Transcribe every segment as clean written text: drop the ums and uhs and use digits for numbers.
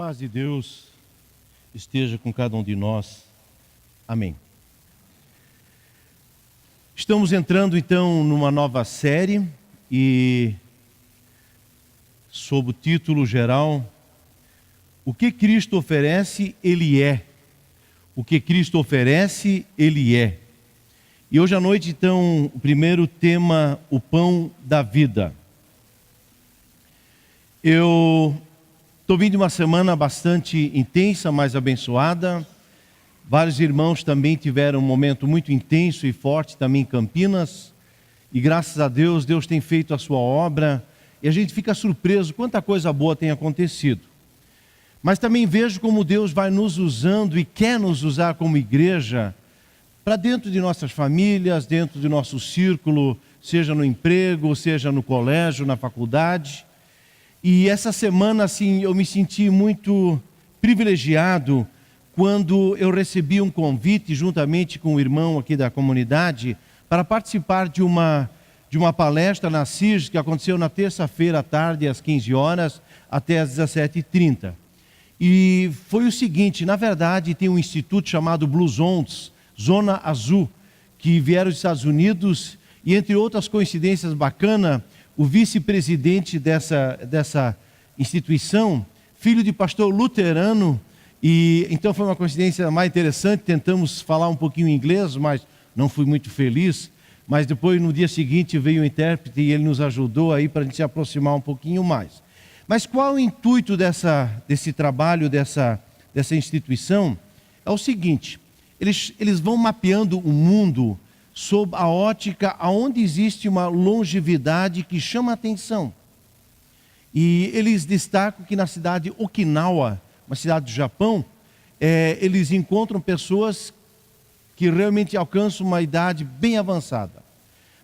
paz de Deus esteja com cada um de nós. Amém. Estamos entrando então numa nova série e sob o título geral, o que Cristo oferece, Ele é. O que Cristo oferece, Ele é. E hoje à noite então, o primeiro tema, o pão da vida. Eu estou vindo de uma semana bastante intensa, mas abençoada. Vários irmãos também tiveram um momento muito intenso e forte também em Campinas. E graças a Deus, Deus tem feito a sua obra. E a gente fica surpreso quanta coisa boa tem acontecido. Mas também vejo como Deus vai nos usando e quer nos usar como igreja para dentro de nossas famílias, dentro do nosso círculo, seja no emprego, seja no colégio, na faculdade. E essa semana, assim, eu me senti muito privilegiado quando eu recebi um convite, juntamente com o irmão aqui da comunidade, para participar de uma palestra na CIRS, que aconteceu na terça-feira à tarde, às 15 horas, até às 17h30. E foi o seguinte, na verdade, tem um instituto chamado Blue Zones, Zona Azul, que vieram dos Estados Unidos, e entre outras coincidências bacanas, o vice-presidente dessa instituição, filho de pastor luterano, e então foi uma coincidência mais interessante. Tentamos falar um pouquinho inglês, mas não fui muito feliz. Mas depois, no dia seguinte, veio o intérprete e ele nos ajudou aí para a gente se aproximar um pouquinho mais. Mas qual é o intuito desse trabalho, dessa instituição? É o seguinte, eles vão mapeando o mundo sob a ótica aonde existe uma longevidade que chama a atenção. E eles destacam que na cidade de Okinawa, uma cidade do Japão, eles encontram pessoas que realmente alcançam uma idade bem avançada.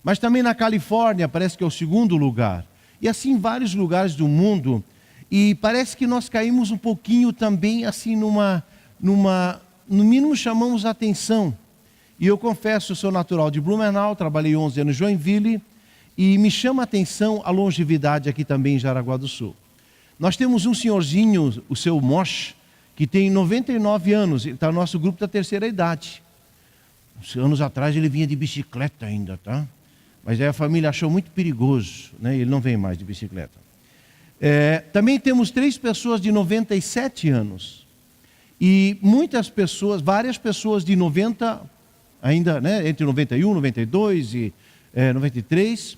Mas também na Califórnia, parece que é o segundo lugar. E assim em vários lugares do mundo. E parece que nós caímos um pouquinho também assim no mínimo chamamos a atenção. E eu confesso, eu sou natural de Blumenau, trabalhei 11 anos em Joinville, e me chama a atenção a longevidade aqui também em Jaraguá do Sul. Nós temos um senhorzinho, o seu Mosh, que tem 99 anos, ele está no nosso grupo da terceira idade. Uns anos atrás ele vinha de bicicleta ainda, tá? Mas aí a família achou muito perigoso, né? Ele não vem mais de bicicleta. Também temos 3 pessoas de 97 anos. E várias pessoas de 90 ainda, né, entre 91, 92 e 93,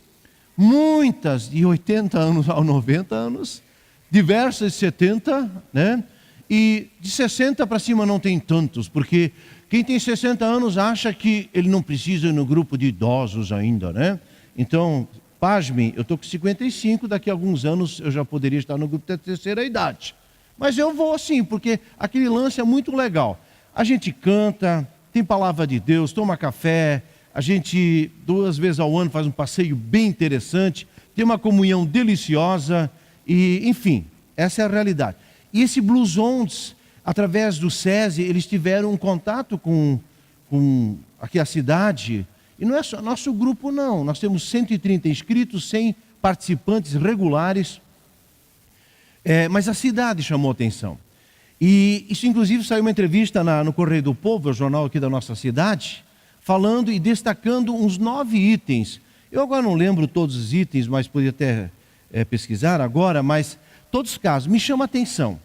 muitas de 80 anos a 90 anos, diversas de 70, né, e de 60 para cima não tem tantos, porque quem tem 60 anos acha que ele não precisa ir no grupo de idosos ainda, né? Então, pasmem, eu estou com 55, daqui a alguns anos eu já poderia estar no grupo da terceira idade. Mas eu vou sim, porque aquele lance é muito legal. A gente canta, tem palavra de Deus, toma café, a gente 2 vezes ao ano faz um passeio bem interessante, tem uma comunhão deliciosa, e enfim, essa é a realidade. E esse Blue Zones, através do SESI, eles tiveram um contato com aqui a cidade, e não é só nosso grupo não, nós temos 130 inscritos, 100 participantes regulares, mas a cidade chamou atenção. E isso inclusive saiu uma entrevista no Correio do Povo, o jornal aqui da nossa cidade, falando e destacando uns 9 itens. Eu agora não lembro todos os itens, mas poderia até pesquisar agora, mas todos os casos, me chama a atenção.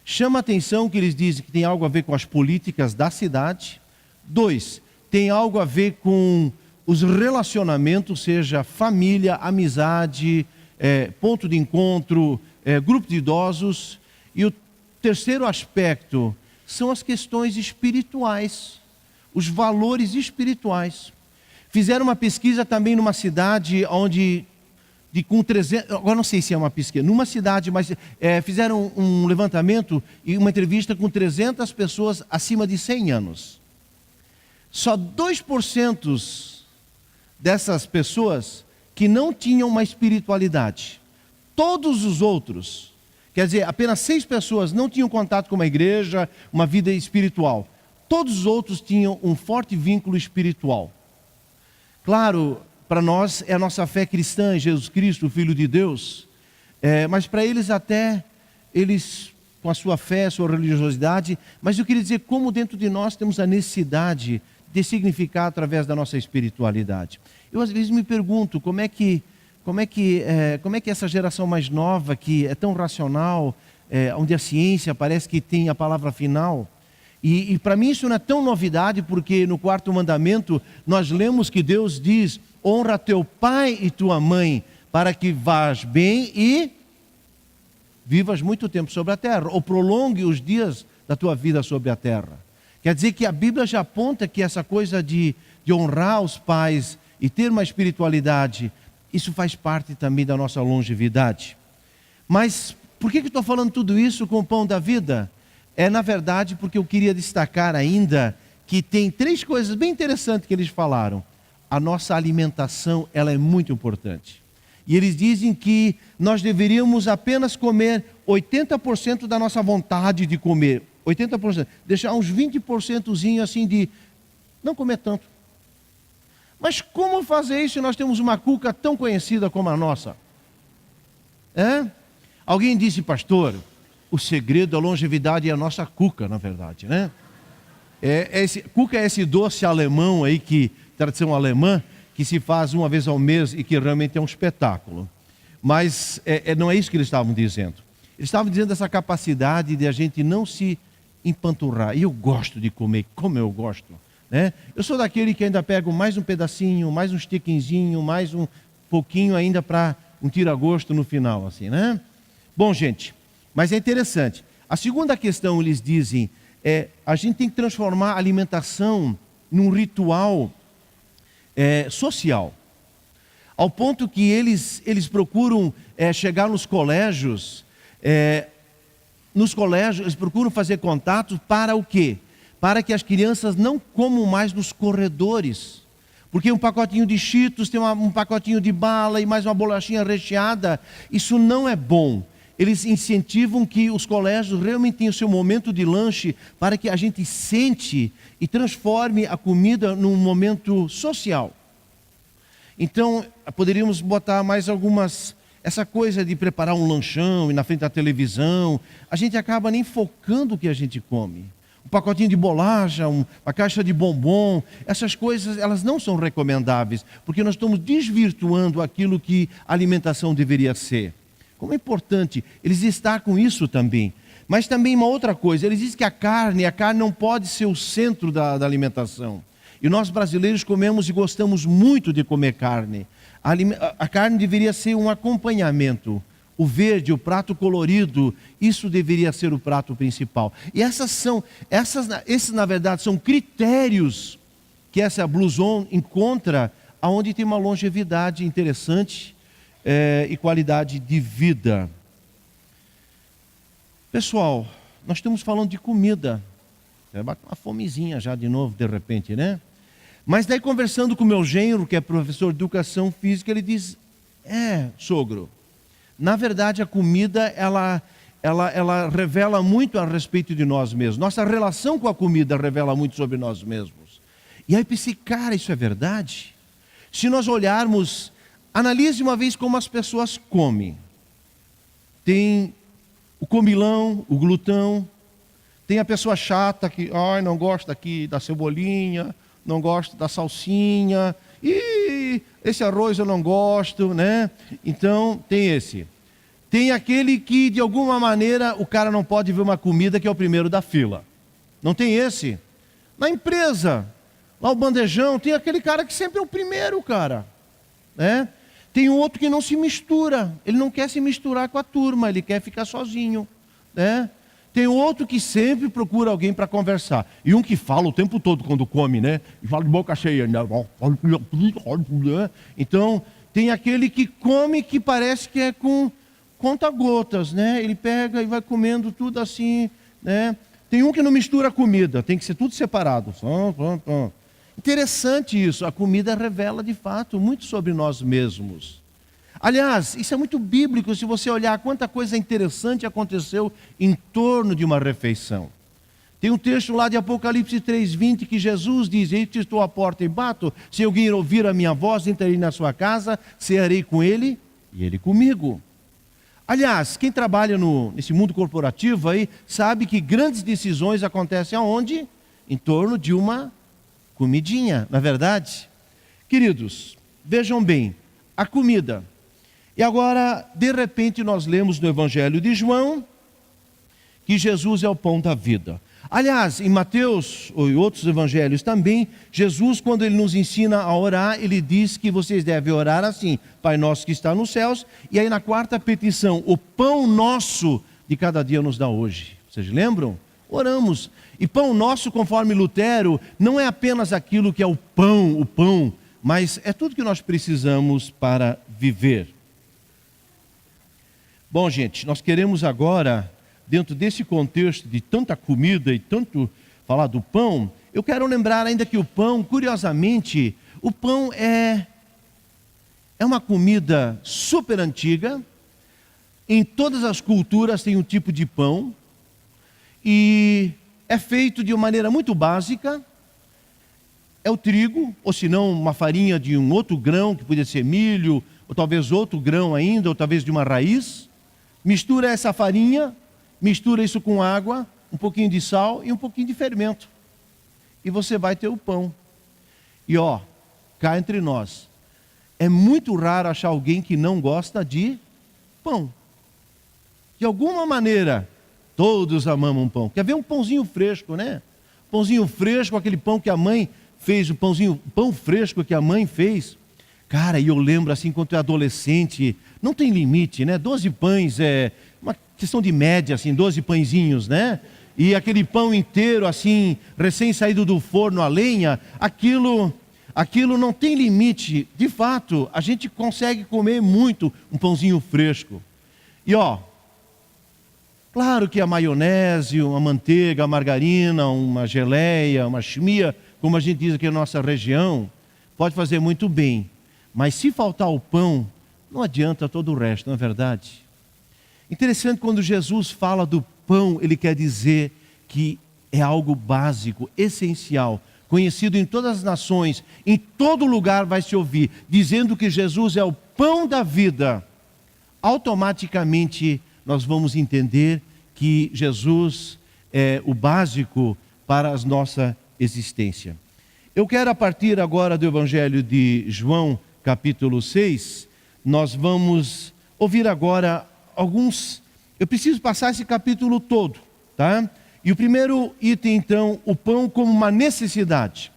Chama a atenção que eles dizem que tem algo a ver com as políticas da cidade. 2, tem algo a ver com os relacionamentos, seja família, amizade, ponto de encontro, grupo de idosos. E o terceiro aspecto são as questões espirituais, os valores espirituais. Fizeram uma pesquisa também numa cidade onde, com 300, agora não sei se é uma pesquisa, numa cidade, mas fizeram um levantamento e uma entrevista com 300 pessoas acima de 100 anos. Só 2% dessas pessoas que não tinham uma espiritualidade. Todos os outros, quer dizer, apenas 6 pessoas não tinham contato com uma igreja, uma vida espiritual. Todos os outros tinham um forte vínculo espiritual. Claro, para nós é a nossa fé cristã em Jesus Cristo, o Filho de Deus. Mas para eles até, eles com a sua fé, a sua religiosidade, mas eu queria dizer como dentro de nós temos a necessidade de significar através da nossa espiritualidade. Eu às vezes me pergunto como é que essa geração mais nova, que é tão racional, onde a ciência parece que tem a palavra final, e para mim isso não é tão novidade, porque no 4º mandamento nós lemos que Deus diz: honra teu pai e tua mãe, para que vás bem e vivas muito tempo sobre a terra, ou prolongue os dias da tua vida sobre a terra. Quer dizer que a Bíblia já aponta que essa coisa de honrar os pais e ter uma espiritualidade, isso faz parte também da nossa longevidade. Mas por que estou falando tudo isso com o pão da vida? É na verdade porque eu queria destacar ainda que tem 3 coisas bem interessantes que eles falaram. A nossa alimentação, ela é muito importante. E eles dizem que nós deveríamos apenas comer 80% da nossa vontade de comer. 80%. Deixar uns 20% assim de não comer tanto. Mas como fazer isso se nós temos uma cuca tão conhecida como a nossa? Alguém disse: pastor, o segredo da longevidade é a nossa cuca, na verdade, né? Cuca é esse doce alemão aí, tradição alemã, que se faz uma vez ao mês e que realmente é um espetáculo. Mas não é isso que eles estavam dizendo. Eles estavam dizendo essa capacidade de a gente não se empanturrar. E eu gosto de comer, como eu gosto, né? Eu sou daquele que ainda pego mais um pedacinho, mais um stickingzinho, mais um pouquinho ainda para um tira-gosto no final, assim, né? Bom, gente, mas é interessante. A segunda questão, eles dizem, a gente tem que transformar a alimentação num ritual social, ao ponto que eles procuram chegar nos colégios, eles procuram fazer contatos para o quê? Para que as crianças não comam mais nos corredores, porque um pacotinho de Cheetos tem um pacotinho de bala e mais uma bolachinha recheada, isso não é bom. Eles incentivam que os colégios realmente tenham o seu momento de lanche para que a gente sente e transforme a comida num momento social. Então, poderíamos botar mais essa coisa de preparar um lanchão e na frente da televisão, a gente acaba nem focando o que a gente come. Um pacotinho de bolacha, uma caixa de bombom, essas coisas, elas não são recomendáveis, porque nós estamos desvirtuando aquilo que a alimentação deveria ser. Como é importante eles estar com isso também. Mas também uma outra coisa, eles dizem que a carne não pode ser o centro da alimentação. E nós brasileiros comemos e gostamos muito de comer carne. A carne deveria ser um acompanhamento. O verde, o prato colorido, isso deveria ser o prato principal. E esses na verdade são critérios que essa Blue Zone encontra, onde tem uma longevidade interessante e qualidade de vida. Pessoal, nós estamos falando de comida. Bate uma fomezinha já de novo, de repente, né? Mas daí, conversando com o meu genro, que é professor de educação física, ele diz: sogro, na verdade a comida, ela revela muito a respeito de nós mesmos. Nossa relação com a comida revela muito sobre nós mesmos. E aí eu pensei: cara, isso é verdade? Se nós olharmos, analise uma vez como as pessoas comem. Tem o comilão, o glutão. Tem a pessoa chata que não gosta aqui da cebolinha, não gosta da salsinha. E esse arroz eu não gosto, né? Então tem esse. Tem aquele que de alguma maneira o cara não pode ver uma comida que é o primeiro da fila. Não tem esse? Na empresa, lá o bandejão, tem aquele cara que sempre é o primeiro, cara, né? Tem outro que não se mistura, ele não quer se misturar com a turma, ele quer ficar sozinho, né? Tem outro que sempre procura alguém para conversar. E um que fala o tempo todo quando come, né? E fala de boca cheia, né? Então, tem aquele que come que parece que é com conta-gotas, né? Ele pega e vai comendo tudo assim, né? Tem um que não mistura a comida, tem que ser tudo separado. Interessante isso, a comida revela de fato muito sobre nós mesmos. Aliás, isso é muito bíblico, se você olhar quanta coisa interessante aconteceu em torno de uma refeição. Tem um texto lá de Apocalipse 3:20 que Jesus diz: eis que estou à porta e bato, se alguém ouvir a minha voz, entrarei na sua casa, cearei com ele e ele comigo. Aliás, quem trabalha nesse mundo corporativo aí, sabe que grandes decisões acontecem aonde? Em torno de uma comidinha, não é verdade? Queridos, vejam bem, a comida. E agora, de repente, nós lemos no Evangelho de João que Jesus é o pão da vida. Aliás, em Mateus ou em outros evangelhos também, Jesus, quando ele nos ensina a orar, ele diz que vocês devem orar assim: Pai nosso que está nos céus. E aí na quarta petição, o pão nosso de cada dia nos dá hoje. Vocês lembram? Oramos. E pão nosso, conforme Lutero, não é apenas aquilo que é o pão, mas é tudo que nós precisamos para viver. Bom, gente, nós queremos agora, dentro desse contexto de tanta comida e tanto falar do pão, eu quero lembrar ainda que o pão, curiosamente, o pão é uma comida super antiga. Em todas as culturas tem um tipo de pão e é feito de uma maneira muito básica. É o trigo, ou se não uma farinha de um outro grão, que podia ser milho, ou talvez outro grão ainda, ou talvez de uma raiz. Mistura essa farinha, mistura isso com água, um pouquinho de sal e um pouquinho de fermento. E você vai ter o pão. E cá entre nós, é muito raro achar alguém que não gosta de pão. De alguma maneira, todos amamos um pão. Quer ver um pãozinho fresco, né? Pãozinho fresco, aquele pão que a mãe fez, pão fresco que a mãe fez. Cara, e eu lembro assim, quando eu era adolescente, não tem limite, né? 12 pães, uma questão de média, assim, 12 pãezinhos, né? E aquele pão inteiro, assim, recém-saído do forno a lenha, aquilo não tem limite. De fato, a gente consegue comer muito um pãozinho fresco. E claro que a maionese, uma manteiga, a margarina, uma geleia, uma chimia, como a gente diz aqui na nossa região, pode fazer muito bem. Mas se faltar o pão, não adianta todo o resto, não é verdade? Interessante, quando Jesus fala do pão, ele quer dizer que é algo básico, essencial, conhecido em todas as nações, em todo lugar vai se ouvir, dizendo que Jesus é o pão da vida. Automaticamente nós vamos entender que Jesus é o básico para a nossa existência. Eu quero, a partir agora do Evangelho de João, capítulo 6, nós vamos ouvir agora eu preciso passar esse capítulo todo, tá? E o primeiro item, então, o pão como uma necessidade.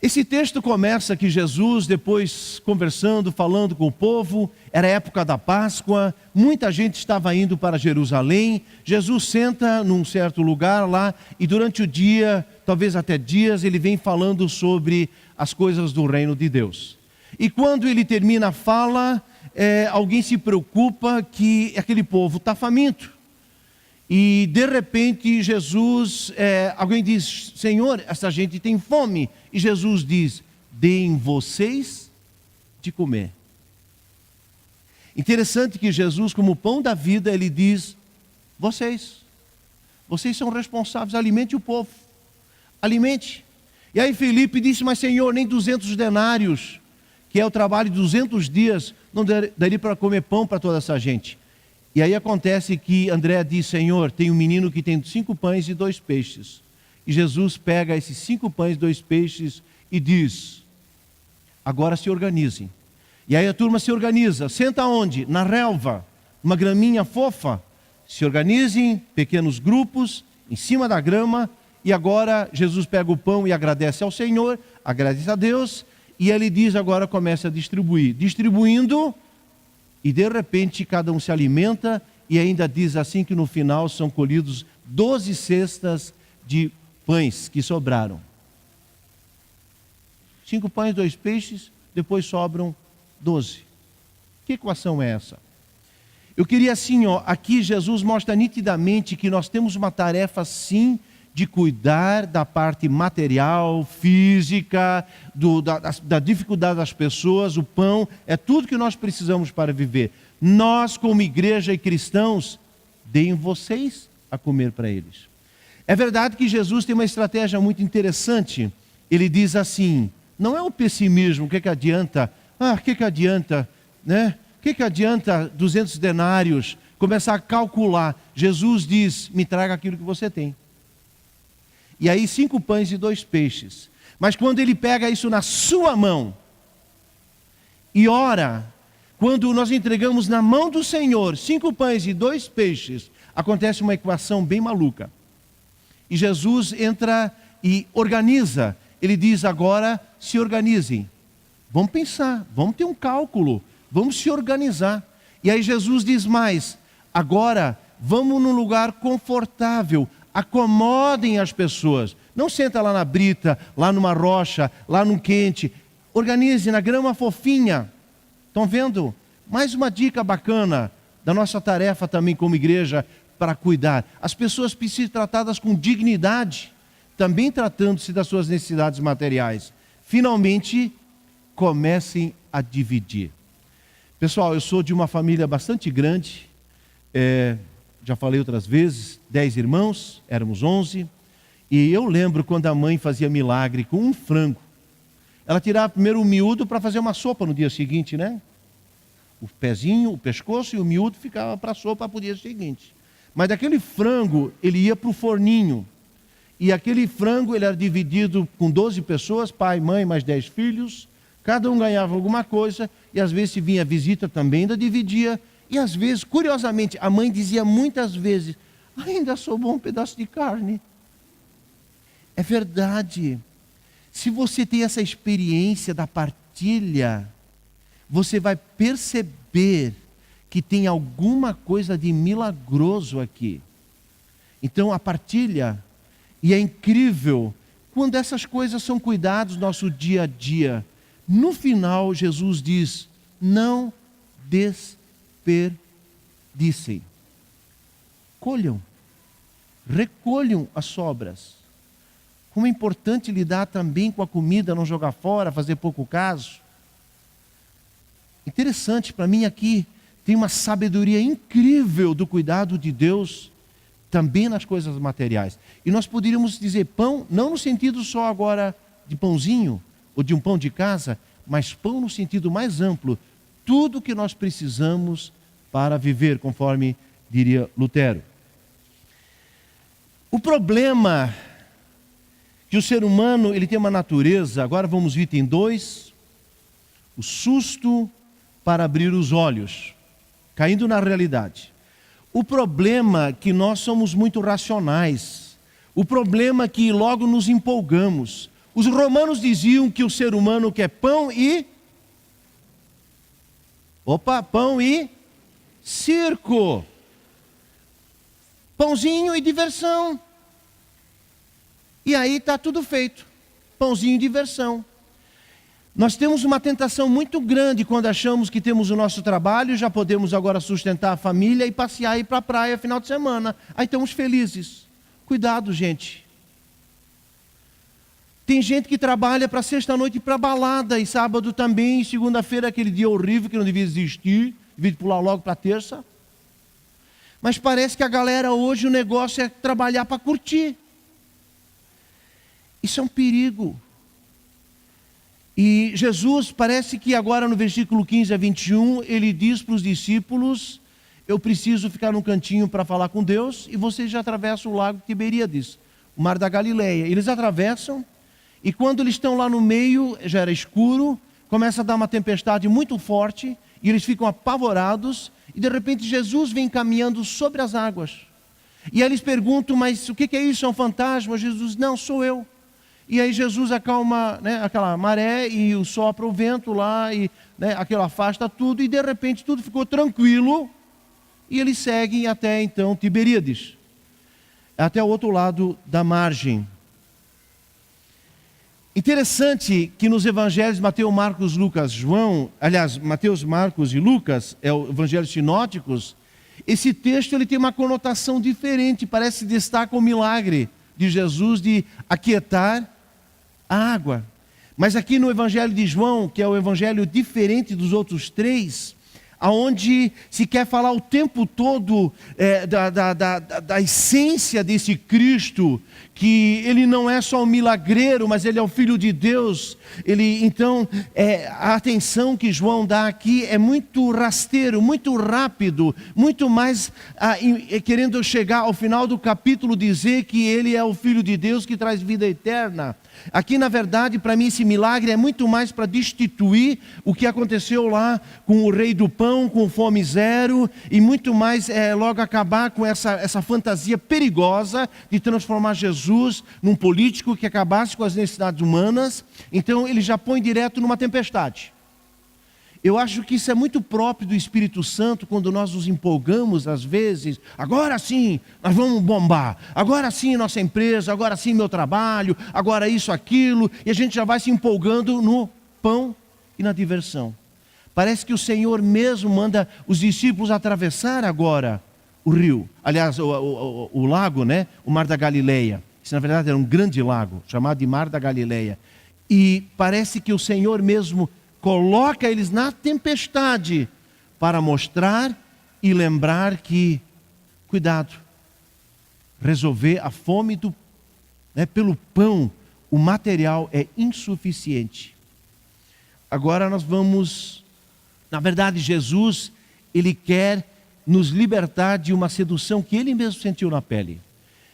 Esse texto começa que Jesus, depois conversando, falando com o povo, era a época da Páscoa, muita gente estava indo para Jerusalém. Jesus senta num certo lugar lá e durante o dia, talvez até dias, ele vem falando sobre as coisas do reino de Deus. E quando ele termina a fala, alguém se preocupa que aquele povo está faminto. E de repente alguém diz: Senhor, essa gente tem fome. E Jesus diz: deem vocês de comer. Interessante que Jesus, como pão da vida, ele diz: vocês são responsáveis, alimente o povo, alimente. E aí Felipe disse: mas Senhor, nem 200 denários, que é o trabalho de 200 dias, não daria para comer pão para toda essa gente. E aí acontece que André diz: Senhor, tem um menino que tem 5 pães e 2 peixes. E Jesus pega esses 5 pães e 2 peixes e diz: agora se organizem. E aí a turma se organiza. Senta onde? Na relva, uma graminha fofa. Se organizem, pequenos grupos, em cima da grama. E agora Jesus pega o pão e agradece ao Senhor, agradece a Deus. E ele diz: agora começa a distribuir. Distribuindo, e de repente cada um se alimenta. E ainda diz assim que no final são colhidos 12 cestas de pães que sobraram. 5 pães, 2 peixes, depois sobram 12. Que equação é essa? Eu queria assim, aqui Jesus mostra nitidamente que nós temos uma tarefa sim de cuidar da parte material, física, da dificuldade das pessoas. O pão é tudo que nós precisamos para viver. Nós, como igreja e cristãos, deem vocês a comer para eles. É verdade que Jesus tem uma estratégia muito interessante. Ele diz assim: não é o pessimismo, o que adianta? O que adianta, né? que adianta 200 denários? Começar a calcular. Jesus diz, me traga aquilo que você tem. E aí 5 pães e 2 peixes. Mas quando ele pega isso na sua mão e ora, quando nós entregamos na mão do Senhor 5 pães e 2 peixes, acontece uma equação bem maluca. E Jesus entra e organiza. Ele diz agora, se organizem. Vamos pensar, vamos ter um cálculo, vamos se organizar. E aí Jesus diz mais, agora vamos num lugar confortável, acomodem as pessoas. Não senta lá na brita, lá numa rocha, lá num quente. Organize na grama fofinha. Estão vendo? Mais uma dica bacana da nossa tarefa também como igreja para cuidar. As pessoas precisam ser tratadas com dignidade, também tratando-se das suas necessidades materiais. Finalmente, comecem a dividir. Pessoal, eu sou de uma família bastante grande, já falei outras vezes, 10 irmãos, éramos 11, e eu lembro quando a mãe fazia milagre com um frango. Ela tirava primeiro o miúdo para fazer uma sopa no dia seguinte, né? O pezinho, o pescoço e o miúdo ficava para a sopa para o dia seguinte. Mas daquele frango, ele ia para o forninho. E aquele frango, ele era dividido com 12 pessoas, pai, mãe, mais 10 filhos. Cada um ganhava alguma coisa. E às vezes, se vinha visita também, ainda dividia. E às vezes, curiosamente, a mãe dizia muitas vezes, ainda sobrou um pedaço de carne. É verdade. Se você tem essa experiência da partilha, você vai perceber que tem alguma coisa de milagroso aqui. Então a partilha, e é incrível, quando essas coisas são cuidadas no nosso dia a dia, no final Jesus diz, não desperdicem. Colham, recolham as sobras. Como é importante lidar também com a comida, não jogar fora, fazer pouco caso. Interessante, para mim aqui tem uma sabedoria incrível do cuidado de Deus também nas coisas materiais. E nós poderíamos dizer pão, não no sentido só agora de pãozinho ou de um pão de casa, mas pão no sentido mais amplo. Tudo que nós precisamos para viver, conforme diria Lutero. O problema que o ser humano ele tem uma natureza, agora vamos ver item 2, o susto para abrir os olhos, caindo na realidade. O problema é que nós somos muito racionais. O problema é que logo nos empolgamos. Os romanos diziam que o ser humano quer pão e... pão e circo. Pãozinho e diversão. E aí está tudo feito. Pãozinho e diversão. Nós temos uma tentação muito grande quando achamos que temos o nosso trabalho, já podemos agora sustentar a família e passear e ir para a praia final de semana. Aí estamos felizes. Cuidado, gente. Tem gente que trabalha para sexta-noite e para balada, e sábado também, e segunda-feira aquele dia horrível que não devia existir, devia pular logo para terça. Mas parece que a galera hoje o negócio é trabalhar para curtir. Isso é um perigo. E Jesus, parece que agora no versículo 15 a 21, ele diz para os discípulos, eu preciso ficar num cantinho para falar com Deus, e vocês já atravessam o lago Tiberíades, o mar da Galileia. Eles atravessam, e quando eles estão lá no meio, já era escuro, começa a dar uma tempestade muito forte, e eles ficam apavorados, e de repente Jesus vem caminhando sobre as águas. E aí eles perguntam, mas o que é isso? É um fantasma? Jesus, não, sou eu. E aí Jesus acalma, né, aquela maré e sopra o vento lá, e aquilo afasta tudo, e de repente tudo ficou tranquilo, e eles seguem até então Tiberíades, até o outro lado da margem. Interessante que nos evangelhos Mateus, Marcos, Lucas, João, aliás, Mateus, Marcos e Lucas, é o evangelhos sinóticos, esse texto ele tem uma conotação diferente, parece que destaca o milagre de Jesus de aquietar a água. Mas aqui no evangelho de João, que é o evangelho diferente dos outros três, onde se quer falar o tempo todo da essência desse Cristo, que ele não é só um milagreiro, mas ele é o Filho de Deus. Então, a atenção que João dá aqui é muito rasteiro, muito rápido, muito mais querendo chegar ao final do capítulo, dizer que ele é o Filho de Deus que traz vida eterna. Aqui, na verdade, para mim esse milagre é muito mais para destituir o que aconteceu lá com o rei do pão, com fome zero, e muito mais logo acabar com essa fantasia perigosa de transformar Jesus num político que acabasse com as necessidades humanas. Então ele já põe direto numa tempestade. Eu acho que isso é muito próprio do Espírito Santo, quando nós nos empolgamos às vezes. Agora sim, nós vamos bombar. Agora sim, nossa empresa. Agora sim, meu trabalho. Agora isso, aquilo. E a gente já vai se empolgando no pão e na diversão. Parece que o Senhor mesmo manda os discípulos atravessar agora o rio. Aliás, o lago, né? O Mar da Galileia. Isso, na verdade, era um grande lago, chamado de Mar da Galileia. E parece que o Senhor mesmo coloca eles na tempestade para mostrar e lembrar que, cuidado, resolver a fome pelo pão, o material é insuficiente. Agora nós vamos, na verdade Jesus, ele quer nos libertar de uma sedução que ele mesmo sentiu na pele.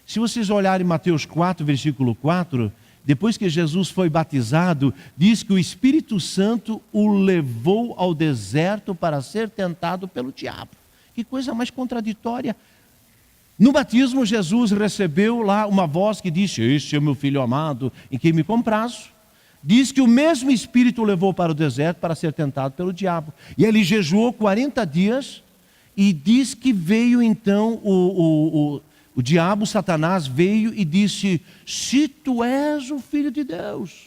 Se vocês olharem Mateus 4, versículo 4, depois que Jesus foi batizado, diz que o Espírito Santo o levou ao deserto para ser tentado pelo diabo. Que coisa mais contraditória. No batismo, Jesus recebeu lá uma voz que disse: "Este é o meu filho amado, em quem me comprazo." Diz que o mesmo Espírito o levou para o deserto para ser tentado pelo diabo. E ele jejuou 40 dias e diz que veio então o diabo, Satanás, veio e disse: "Se tu és o Filho de Deus",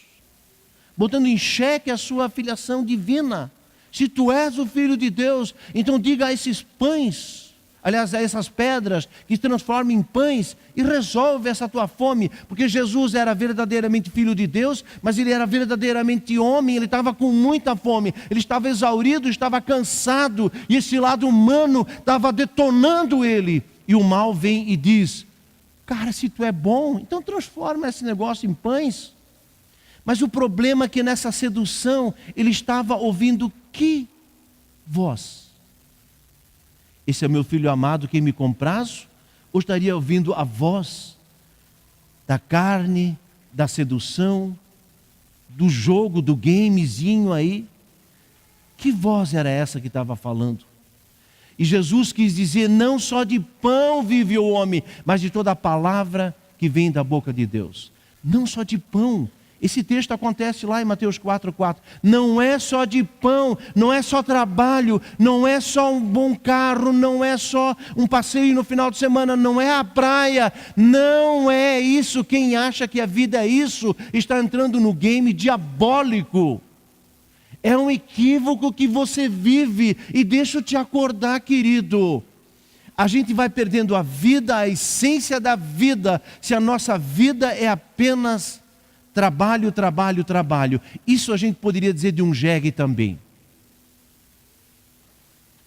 botando em xeque a sua filiação divina. Se tu és o Filho de Deus, então diga a esses pães, aliás, a essas pedras, que se transformem em pães, e resolve essa tua fome. Porque Jesus era verdadeiramente Filho de Deus, mas ele era verdadeiramente homem. Ele estava com muita fome, ele estava exaurido, estava cansado, e esse lado humano estava detonando ele. E o mal vem e diz: "Cara, se tu é bom, então transforma esse negócio em pães." Mas o problema é que nessa sedução, ele estava ouvindo que voz? "Esse é meu filho amado, quem me comprazo?" Ou estaria ouvindo a voz da carne, da sedução, do jogo, do gamezinho aí? Que voz era essa que estava falando? E Jesus quis dizer: não só de pão vive o homem, mas de toda a palavra que vem da boca de Deus. Não só de pão. Esse texto acontece lá em Mateus 4:4. Não é só de pão, não é só trabalho, não é só um bom carro, não é só um passeio no final de semana, não é a praia, não é isso. Quem acha que a vida é isso, está entrando no game diabólico. É um equívoco que você vive. E deixa eu te acordar, querido, a gente vai perdendo a vida, a essência da vida, se a nossa vida é apenas trabalho, trabalho, trabalho. Isso a gente poderia dizer de um jegue também.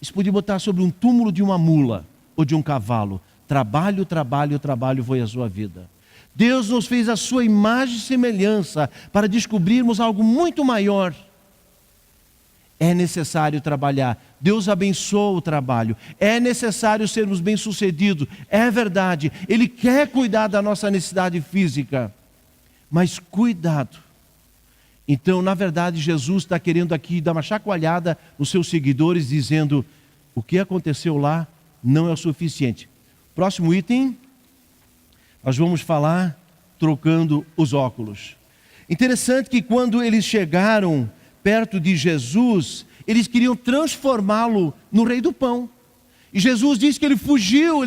Isso podia botar sobre um túmulo de uma mula ou de um cavalo. Trabalho, trabalho, trabalho foi a sua vida. Deus nos fez a sua imagem e semelhança para descobrirmos algo muito maior. É necessário trabalhar. Deus abençoa o trabalho. É necessário sermos bem-sucedidos. É verdade. Ele quer cuidar da nossa necessidade física. Mas cuidado. Então, na verdade, Jesus está querendo aqui dar uma chacoalhada nos seus seguidores, dizendo: o que aconteceu lá não é o suficiente. Próximo item, nós vamos falar trocando os óculos. Interessante que quando eles chegaram perto de Jesus, eles queriam transformá-lo no rei do pão. E Jesus disse que ele fugiu,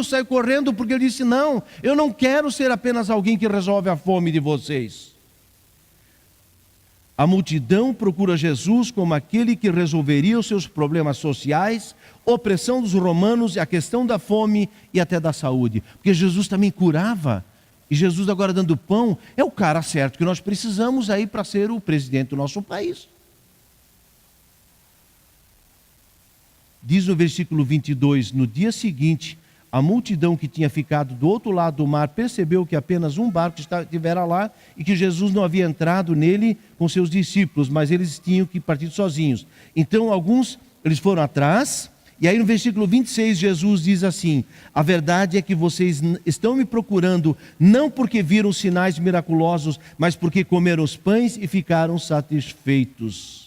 saiu correndo, porque ele disse: não, eu não quero ser apenas alguém que resolve a fome de vocês. A multidão procura Jesus como aquele que resolveria os seus problemas sociais, opressão dos romanos, a questão da fome e até da saúde. Porque Jesus também curava. E Jesus agora dando pão, é o cara certo que nós precisamos aí para ser o presidente do nosso país. Diz no versículo 22, no dia seguinte, a multidão que tinha ficado do outro lado do mar percebeu que apenas um barco estivera lá e que Jesus não havia entrado nele com seus discípulos, mas eles tinham que partir sozinhos. Então eles foram atrás, e aí no versículo 26 Jesus diz assim: a verdade é que vocês estão me procurando não porque viram sinais miraculosos, mas porque comeram os pães e ficaram satisfeitos.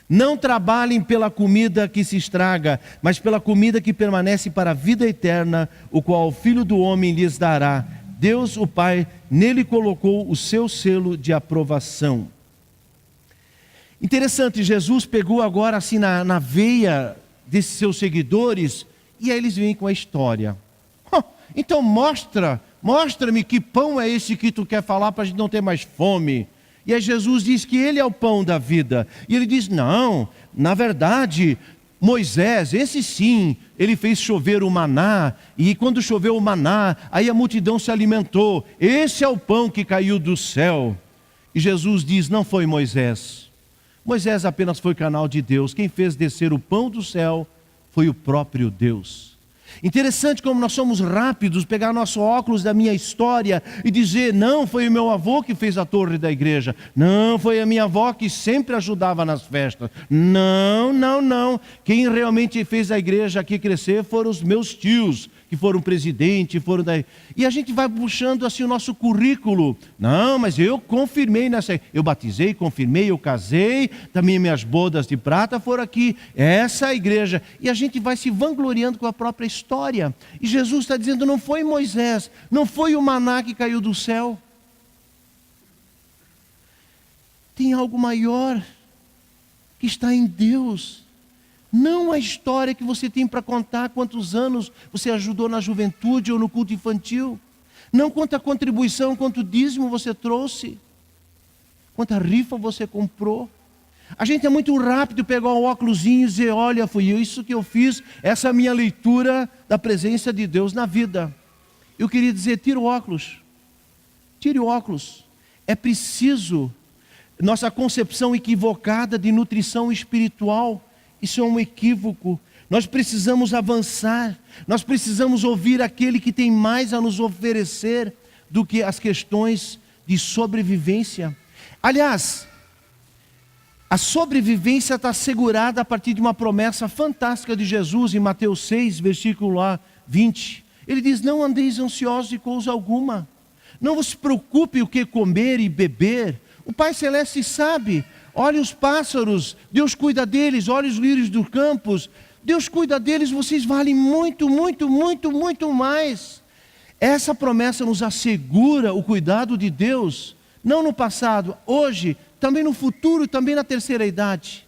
Não trabalhem pela comida que se estraga, mas pela comida que permanece para a vida eterna, o qual o Filho do Homem lhes dará. Deus, o Pai, nele colocou o seu selo de aprovação. Interessante, Jesus pegou agora assim na veia desses seus seguidores, e aí eles vêm com a história. Então mostra-me que pão é esse que tu quer falar para a gente não ter mais fome. E aí Jesus diz que ele é o pão da vida. E ele diz, não, na verdade, Moisés, esse sim, ele fez chover o maná. E quando choveu o maná, aí a multidão se alimentou. Esse é o pão que caiu do céu. E Jesus diz, não foi Moisés. Moisés apenas foi canal de Deus. Quem fez descer o pão do céu foi o próprio Deus. Interessante como nós somos rápidos, pegar nosso óculos da minha história e dizer, não, foi o meu avô que fez a torre da igreja, não, foi a minha avó que sempre ajudava nas festas, não, quem realmente fez a igreja aqui crescer foram os meus tios, que foram presidente, e a gente vai puxando assim o nosso currículo. Não, mas eu confirmei eu batizei, confirmei, eu casei, também minhas bodas de prata foram aqui, essa é a igreja. E a gente vai se vangloriando com a própria história. E Jesus está dizendo, não foi Moisés, não foi o maná que caiu do céu. Tem algo maior que está em Deus. Não a história que você tem para contar, quantos anos você ajudou na juventude ou no culto infantil. Não quanta contribuição, quanto dízimo você trouxe. Quanta rifa você comprou. A gente é muito rápido pegar o óculosinho e dizer, olha, foi isso que eu fiz, essa é a minha leitura da presença de Deus na vida. Eu queria dizer, tira o óculos. Tire o óculos. É preciso, nossa concepção equivocada de nutrição espiritual, isso é um equívoco. Nós precisamos avançar. Nós precisamos ouvir aquele que tem mais a nos oferecer do que as questões de sobrevivência. Aliás, a sobrevivência está assegurada a partir de uma promessa fantástica de Jesus em Mateus 6, versículo 20. Ele diz, não andeis ansiosos de coisa alguma. Não vos preocupe o que comer e beber. O Pai Celeste sabe. Olha os pássaros, Deus cuida deles. Olha os lírios dos campos, Deus cuida deles. Vocês valem muito, muito, muito, muito mais. Essa promessa nos assegura o cuidado de Deus, não no passado, hoje, também no futuro, também na terceira idade.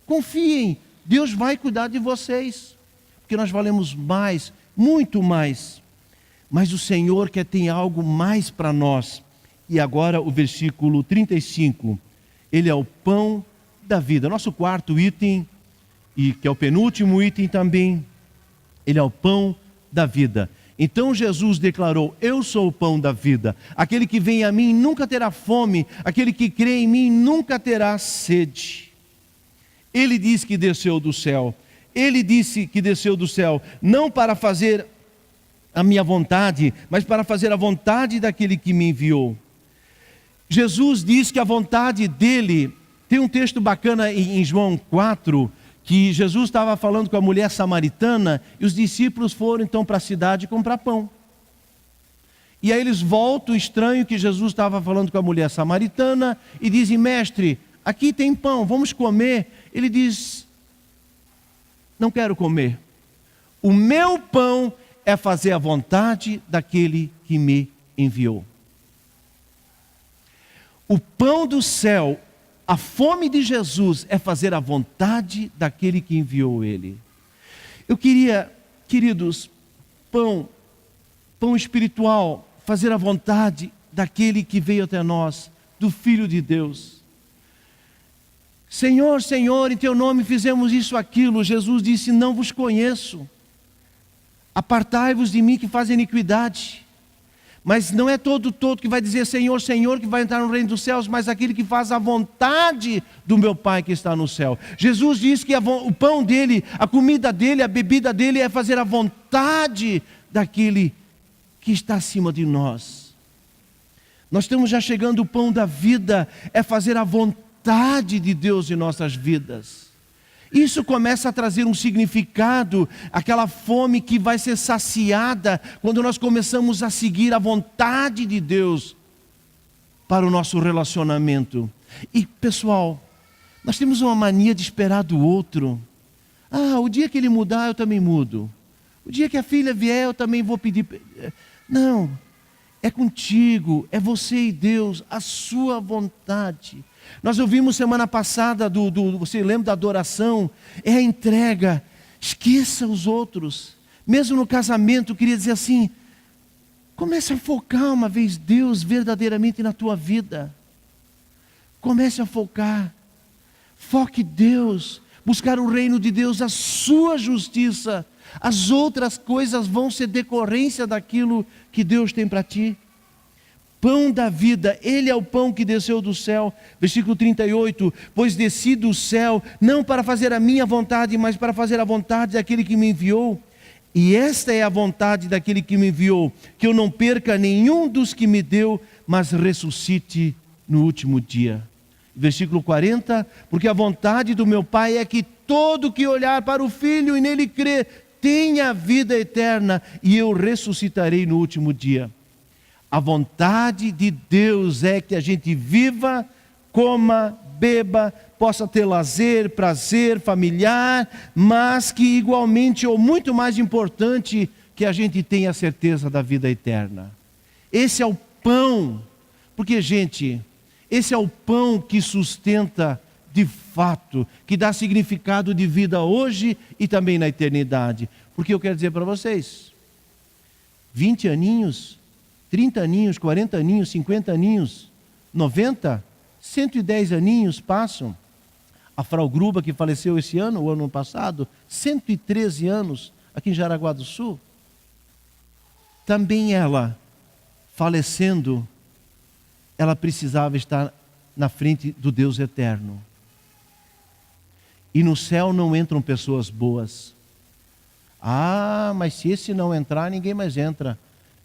Confiem, Deus vai cuidar de vocês, porque nós valemos mais, muito mais. Mas o Senhor quer ter algo mais para nós. E agora o versículo 35. Ele é o pão da vida. Nosso quarto item, e que é o penúltimo item também, ele é o pão da vida. Então Jesus declarou, eu sou o pão da vida. Aquele que vem a mim nunca terá fome, aquele que crê em mim nunca terá sede. Ele disse que desceu do céu. Ele disse que desceu do céu, não para fazer a minha vontade, mas para fazer a vontade daquele que me enviou. Jesus diz que a vontade dele, tem um texto bacana em João 4, que Jesus estava falando com a mulher samaritana, e os discípulos foram então para a cidade comprar pão. E aí eles voltam, estranho que Jesus estava falando com a mulher samaritana, e dizem, mestre, aqui tem pão, vamos comer. Ele diz, não quero comer. O meu pão é fazer a vontade daquele que me enviou. O pão do céu, a fome de Jesus é fazer a vontade daquele que enviou ele. Eu queria, queridos, pão espiritual, fazer a vontade daquele que veio até nós, do Filho de Deus. Senhor, Senhor, em teu nome fizemos isso, aquilo. Jesus disse, não vos conheço. Apartai-vos de mim que faz iniquidade. Mas não é todo que vai dizer Senhor, Senhor, que vai entrar no reino dos céus, mas aquele que faz a vontade do meu Pai que está no céu. Jesus diz que o pão dele, a comida dele, a bebida dele é fazer a vontade daquele que está acima de nós. Nós estamos já chegando ao pão da vida, é fazer a vontade de Deus em nossas vidas. Isso começa a trazer um significado, aquela fome que vai ser saciada quando nós começamos a seguir a vontade de Deus para o nosso relacionamento. E pessoal, nós temos uma mania de esperar do outro. O dia que ele mudar, eu também mudo. O dia que a filha vier, eu também vou pedir. Não, é contigo, é você e Deus, a sua vontade. Nós ouvimos semana passada, você lembra da adoração? É a entrega, esqueça os outros. Mesmo no casamento, eu queria dizer assim, comece a focar uma vez Deus verdadeiramente na tua vida. Comece a focar, foque Deus, buscar o reino de Deus, a sua justiça. As outras coisas vão ser decorrência daquilo que Deus tem para ti. Pão da vida, Ele é o pão que desceu do céu. Versículo 38, pois desci do céu, não para fazer a minha vontade, mas para fazer a vontade daquele que me enviou. E esta é a vontade daquele que me enviou, que eu não perca nenhum dos que me deu, mas ressuscite no último dia. Versículo 40, porque a vontade do meu Pai é que todo que olhar para o Filho e nele crer, tenha vida eterna, e eu ressuscitarei no último dia. A vontade de Deus é que a gente viva, coma, beba, possa ter lazer, prazer familiar, mas que igualmente, ou muito mais importante, que a gente tenha a certeza da vida eterna. Esse é o pão, porque gente, esse é o pão que sustenta de fato, que dá significado de vida hoje e também na eternidade. Porque eu quero dizer para vocês, 20 aninhos, 30 aninhos, 40 aninhos, 50 aninhos, 90, 110 aninhos passam. A Frau Gruba, que faleceu esse ano, o ano passado, 113 anos, aqui em Jaraguá do Sul. Também ela, falecendo, ela precisava estar na frente do Deus eterno. E no céu não entram pessoas boas. Mas se esse não entrar, ninguém mais entra.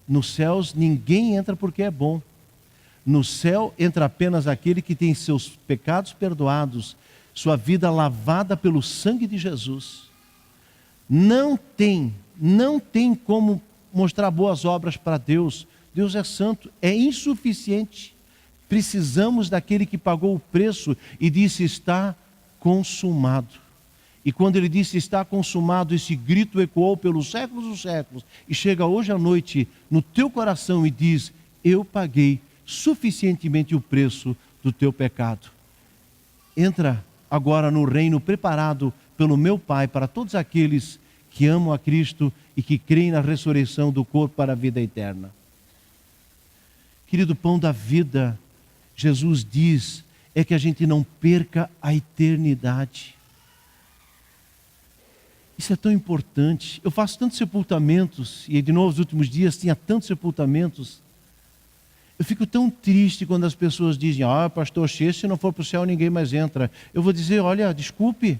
Nos céus ninguém entra porque é bom. No céu entra apenas aquele que tem seus pecados perdoados, sua vida lavada pelo sangue de Jesus. Não tem como mostrar boas obras para Deus. Deus é santo, é insuficiente. Precisamos daquele que pagou o preço e disse está consumado. E quando ele disse está consumado, esse grito ecoou pelos séculos dos séculos e chega hoje à noite no teu coração e diz, eu paguei suficientemente o preço do teu pecado. Entra agora no reino preparado pelo meu Pai para todos aqueles que amam a Cristo e que creem na ressurreição do corpo para a vida eterna. Querido, pão da vida, Jesus diz, é que a gente não perca a eternidade. Isso é tão importante. Eu faço tantos sepultamentos, e de novo, nos últimos dias tinha tantos sepultamentos. Eu fico tão triste quando as pessoas dizem, pastor, se não for para o céu ninguém mais entra. Eu vou dizer, olha, desculpe,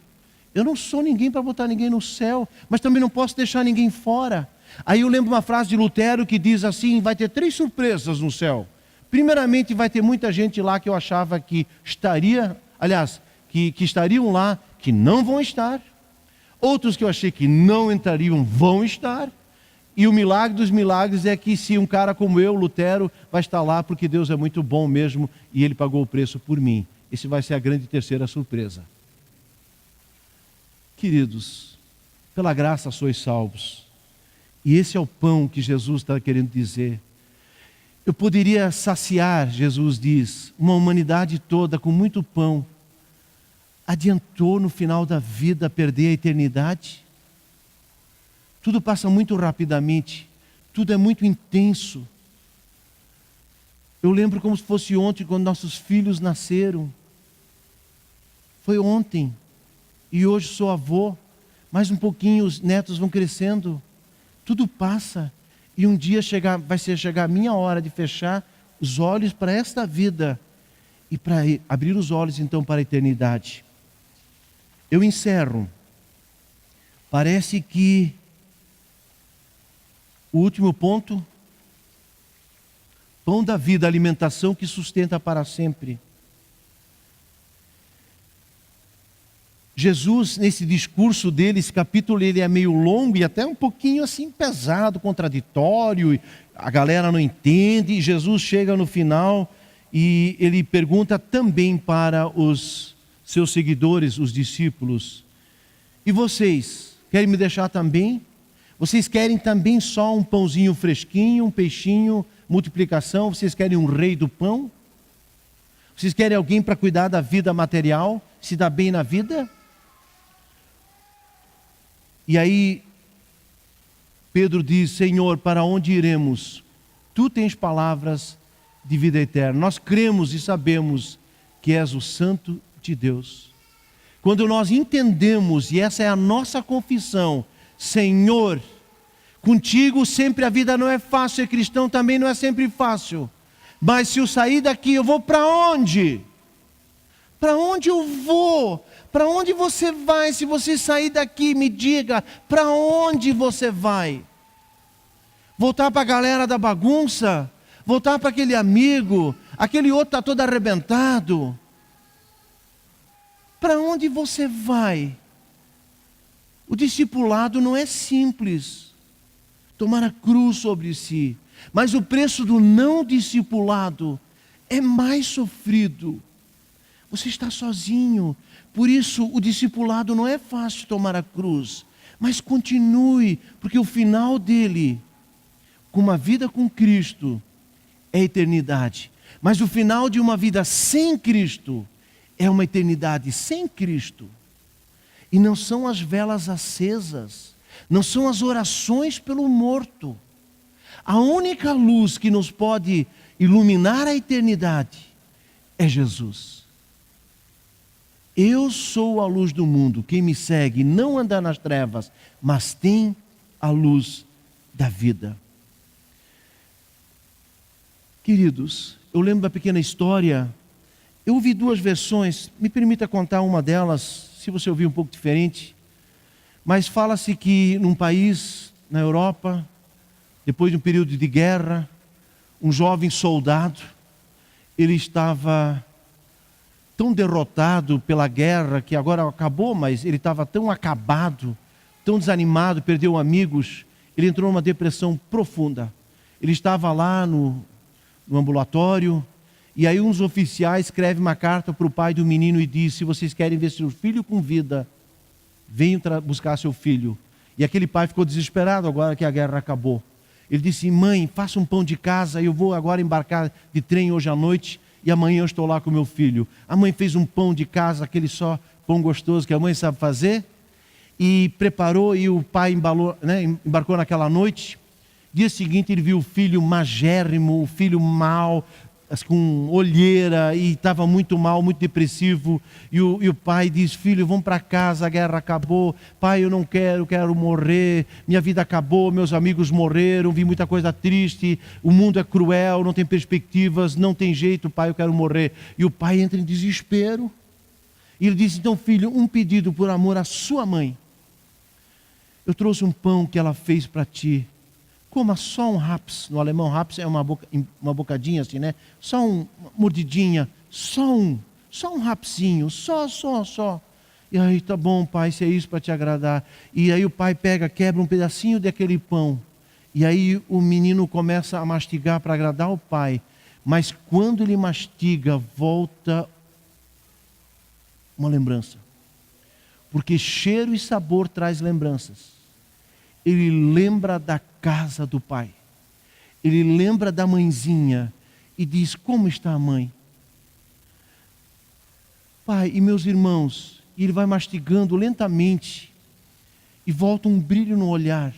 eu não sou ninguém para botar ninguém no céu, mas também não posso deixar ninguém fora. Aí eu lembro uma frase de Lutero que diz assim, vai ter 3 surpresas no céu. Primeiramente vai ter muita gente lá que eu achava que estaria, que estariam lá, que não vão estar. Outros que eu achei que não entrariam vão estar. E o milagre dos milagres é que se um cara como eu, Lutero, vai estar lá porque Deus é muito bom mesmo e Ele pagou o preço por mim. Esse vai ser a grande terceira surpresa. Queridos, pela graça sois salvos. E esse é o pão que Jesus está querendo dizer. Eu poderia saciar, Jesus diz, uma humanidade toda com muito pão. Adiantou no final da vida perder a eternidade? Tudo passa muito rapidamente, tudo é muito intenso. Eu lembro como se fosse ontem, quando nossos filhos nasceram. Foi ontem, e hoje sou avô, mais um pouquinho os netos vão crescendo. Tudo passa, E um dia vai chegar a minha hora de fechar os olhos para esta vida e para abrir os olhos então para a eternidade. Eu encerro. Parece que o último ponto, pão da vida, alimentação que sustenta para sempre. Jesus, nesse discurso dele, esse capítulo ele é meio longo e até um pouquinho assim pesado, contraditório, a galera não entende, e Jesus chega no final e ele pergunta também para os seus seguidores, os discípulos: e vocês, querem me deixar também? Vocês querem também só um pãozinho fresquinho, um peixinho, multiplicação? Vocês querem um rei do pão? Vocês querem alguém para cuidar da vida material, se dar bem na vida? E aí Pedro diz: Senhor, para onde iremos? Tu tens palavras de vida eterna. Nós cremos e sabemos que és o Santo de Deus. Quando nós entendemos, e essa é a nossa confissão: Senhor, contigo sempre a vida não é fácil, ser cristão também não é sempre fácil. Mas se eu sair daqui, eu vou para onde? Para onde eu vou? Para onde você vai se você sair daqui? Me diga, para onde você vai? Voltar para a galera da bagunça? Voltar para aquele amigo? Aquele outro está todo arrebentado? Para onde você vai? O discipulado não é simples. Tomar a cruz sobre si. Mas o preço do não discipulado é mais sofrido. Você está sozinho. Por isso o discipulado não é fácil tomar a cruz. Mas continue, porque o final dele, com uma vida com Cristo, é a eternidade. Mas o final de uma vida sem Cristo é uma eternidade sem Cristo. E não são as velas acesas, não são as orações pelo morto. A única luz que nos pode iluminar a eternidade é Jesus. Eu sou a luz do mundo, quem me segue não anda nas trevas, mas tem a luz da vida. Queridos, eu lembro da pequena história, eu ouvi duas versões, me permita contar uma delas, se você ouvir um pouco diferente, mas fala-se que num país, na Europa, depois de um período de guerra, um jovem soldado, ele estava tão derrotado pela guerra, que agora acabou, mas ele estava tão acabado, tão desanimado, perdeu amigos, ele entrou numa depressão profunda. Ele estava lá no ambulatório, e aí uns oficiais escrevem uma carta para o pai do menino e diz: se vocês querem ver seu filho com vida, venham buscar seu filho. E aquele pai ficou desesperado agora que a guerra acabou. Ele disse: mãe, faça um pão de casa, eu vou agora embarcar de trem hoje à noite, e amanhã eu estou lá com meu filho. A mãe fez um pão de casa, aquele só pão gostoso que a mãe sabe fazer, e preparou, e o pai embarcou naquela noite. Dia seguinte ele viu o filho magérrimo, o filho mau, com olheira, e estava muito mal, muito depressivo, e o pai diz: filho, vamos para casa, a guerra acabou, pai, eu não quero, quero morrer, minha vida acabou, meus amigos morreram, vi muita coisa triste, o mundo é cruel, não tem perspectivas, não tem jeito, pai, eu quero morrer. E o pai entra em desespero, e ele diz: então filho, um pedido por amor à sua mãe, eu trouxe um pão que ela fez para ti, coma só um raps. No alemão raps é uma bocadinha assim, né? Só uma mordidinha, só um rapsinho, só. E aí, tá bom, pai, se é isso para te agradar. E aí o pai quebra um pedacinho daquele pão. E aí o menino começa a mastigar para agradar o pai. Mas quando ele mastiga, volta uma lembrança. Porque cheiro e sabor traz lembranças. Ele lembra da casa do pai. Ele lembra da mãezinha e diz: como está a mãe? Pai e meus irmãos, e ele vai mastigando lentamente e volta um brilho no olhar.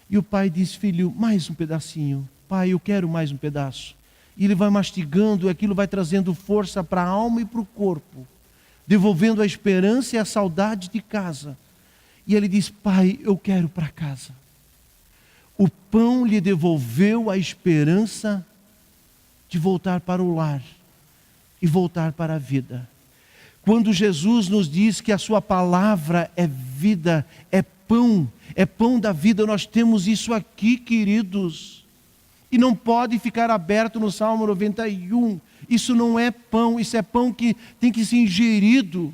E o pai diz: filho, mais um pedacinho. Pai, eu quero mais um pedaço. E ele vai mastigando, e aquilo vai trazendo força para a alma e para o corpo, devolvendo a esperança e a saudade de casa. E ele diz: pai, eu quero para casa. O pão lhe devolveu a esperança de voltar para o lar e voltar para a vida. Quando Jesus nos diz que a sua palavra é vida, é pão da vida, nós temos isso aqui, queridos. E não pode ficar aberto no Salmo 91. Isso não é pão, isso é pão que tem que ser ingerido.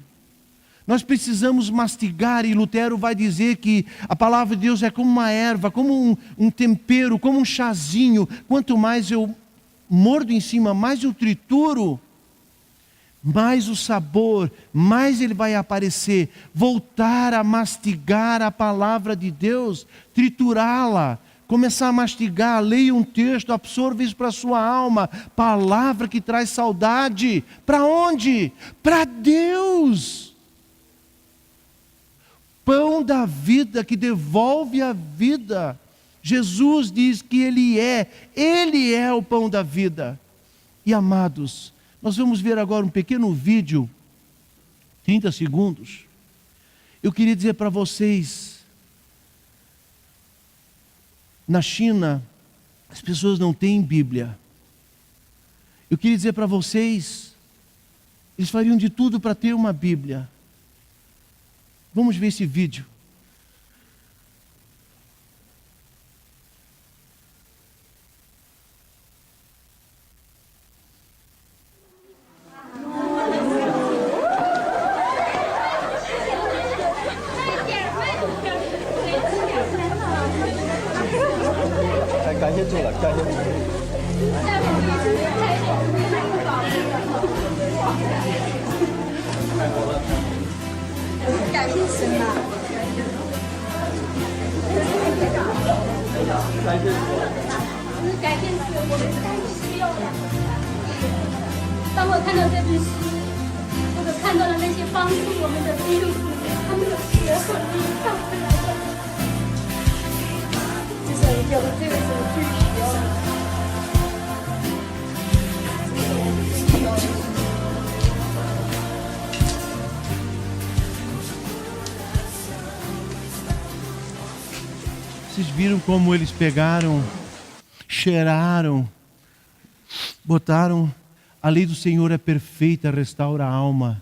Nós precisamos mastigar, e Lutero vai dizer que a palavra de Deus é como uma erva, como um tempero, como um chazinho. Quanto mais eu mordo em cima, mais eu trituro, mais o sabor, mais ele vai aparecer. Voltar a mastigar a palavra de Deus, triturá-la, começar a mastigar, leia um texto, absorva isso para a sua alma. Palavra que traz saudade. Para onde? Para Deus. Pão da vida que devolve a vida. Jesus diz que Ele é o pão da vida. E amados, nós vamos ver agora um pequeno vídeo, 30 segundos. Eu queria dizer para vocês, na China, as pessoas não têm Bíblia. Eu queria dizer para vocês, eles fariam de tudo para ter uma Bíblia. Vamos ver esse vídeo. Vocês viram como eles pegaram, cheiraram, botaram. A lei do Senhor é perfeita, restaura a alma.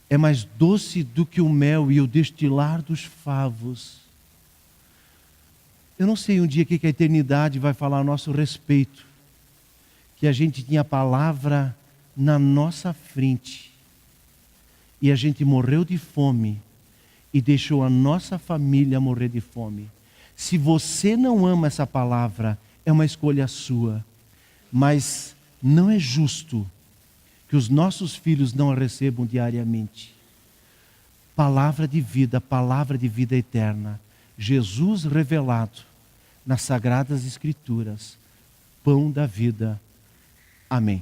É mais doce do que o mel e o destilar dos favos. Eu não sei um dia o que a eternidade vai falar a nosso respeito. Que a gente tinha a palavra na nossa frente. E a gente morreu de fome. E deixou a nossa família morrer de fome. Se você não ama essa palavra, é uma escolha sua. Mas não é justo que os nossos filhos não a recebam diariamente. Palavra de vida eterna. Jesus revelado nas Sagradas Escrituras. Pão da vida. Amém.